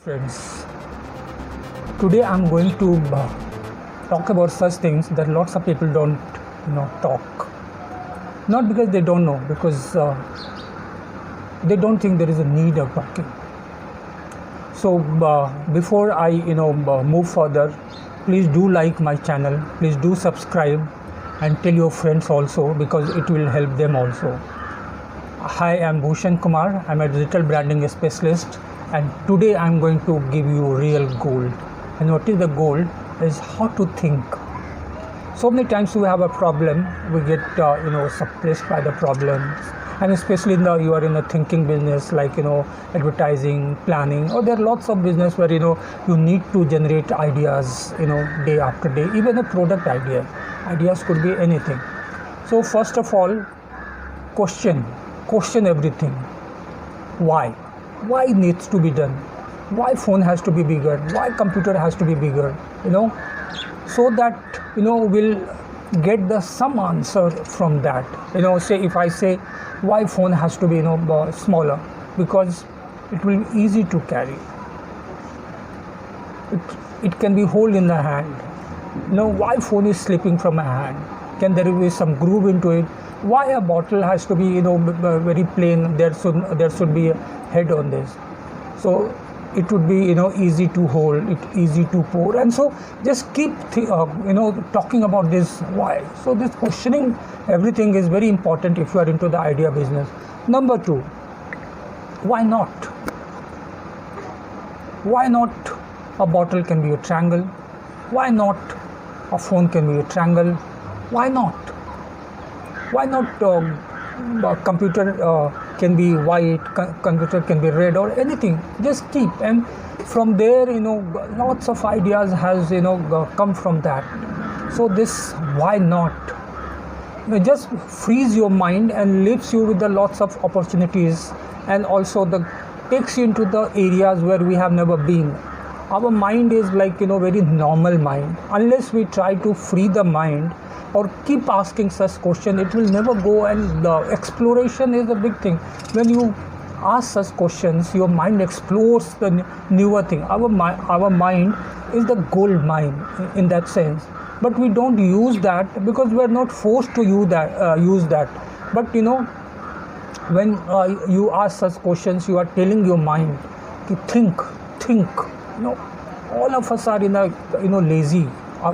friends. Today I'm going to talk about such things that lots of people don't, talk. Not because they don't know, because they don't think there is a need of talking. So before I, move further, please do like my channel. Please do subscribe and tell your friends also, because it will help them also. Hi, I'm Bhushan Kummar. I'm a digital branding specialist, and today I'm going to give you real gold. And what is the gold is how to think. So many times we have a problem, we get suppressed by the problems, and especially you are in a thinking business like advertising, planning, or there are lots of business where you need to generate ideas day after day, even a product idea. Ideas could be anything. So first of all, question everything. Why needs to be done? Why phone has to be bigger? Why computer has to be bigger? So that we'll get the some answer from that. Say if I say why phone has to be smaller, because it will be easy to carry. It can be hold in the hand. Why phone is slipping from my hand? Can there be some groove into it? Why a bottle has to be very plain? There should be a head on this. So it would be easy to hold, easy to pour, and so just keep talking about this why. So this questioning everything is very important if you are into the idea business. Number 2, why not? Why not a bottle can be a triangle? Why not a phone can be a triangle? Why not? Why not a computer can be white, computer can be red, or anything? Just keep, and from there lots of ideas has come from that. So this why not just frees your mind and leaves you with the lots of opportunities, and also takes you into the areas where we have never been. Our mind is like very normal mind. Unless we try to free the mind or keep asking such question, it will never go. And the exploration is a big thing. When you ask such questions, your mind explores the newer thing. Our mind is the gold mine in that sense, but we don't use that because we are not forced to use that. But when you ask such questions, you are telling your mind to think. All of us are lazy.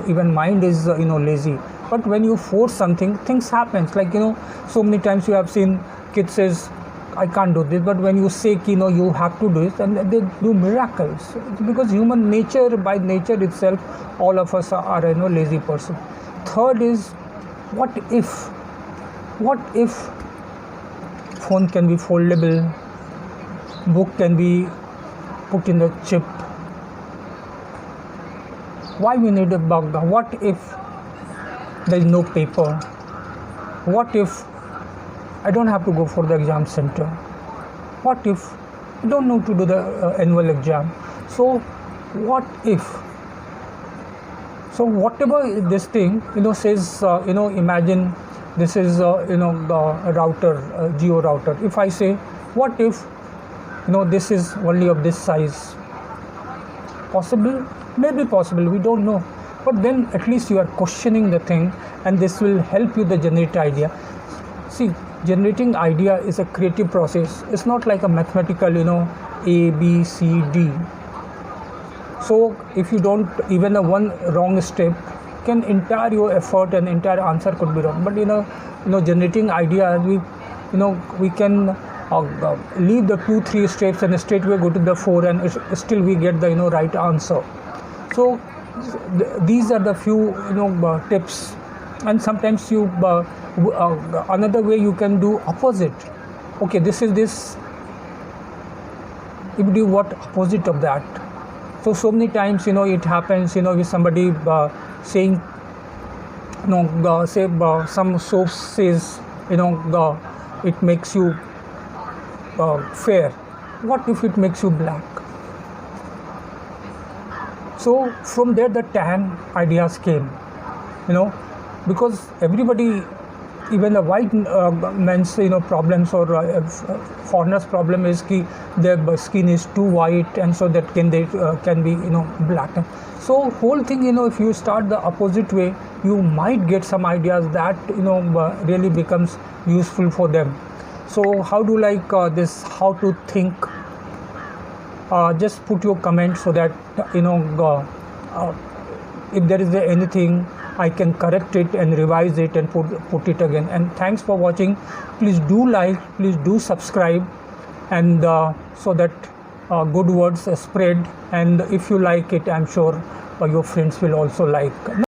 Even mind is lazy. But when you force something, things happen. Like so many times you have seen kids says, I can't do this, but when you say you have to do it, and they do miracles. Because human nature, by nature itself, all of us are a lazy person. Third is, what if phone can be foldable, book can be put in the chip? Why we need a bug? What if there is no paper? What if I don't have to go for the exam center? What if I don't know to do the annual exam? So what if? So whatever this thing says, imagine this is the router, geo router. If I say, what if this is only of this size? Possible? Maybe possible, we don't know. But then at least you are questioning the thing, and this will help you to generate idea. See, generating idea is a creative process. It's not like a mathematical A, B, C, D. So if you don't, even a one wrong step can entire your effort and entire answer could be wrong. But generating idea, we can leave the 2-3 steps and straightway go to the 4, and still we get the right answer. So these are the few tips. And sometimes you another way you can do opposite. Okay, this is this, you do what opposite of that. So many times it happens with somebody saying say some soap says it makes you fair. What if it makes you black? So from there the tan ideas came, because everybody even the white men's problems, or foreigners problem is ki their skin is too white, and so that can be black. So whole thing, if you start the opposite way, you might get some ideas that really becomes useful for them. So how do this, how to think? Just put your comment so that if there is anything, I can correct it and revise it and put it again. And thanks for watching. Please do like, please do subscribe, and so that good words spread. And if you like it, I'm sure your friends will also like.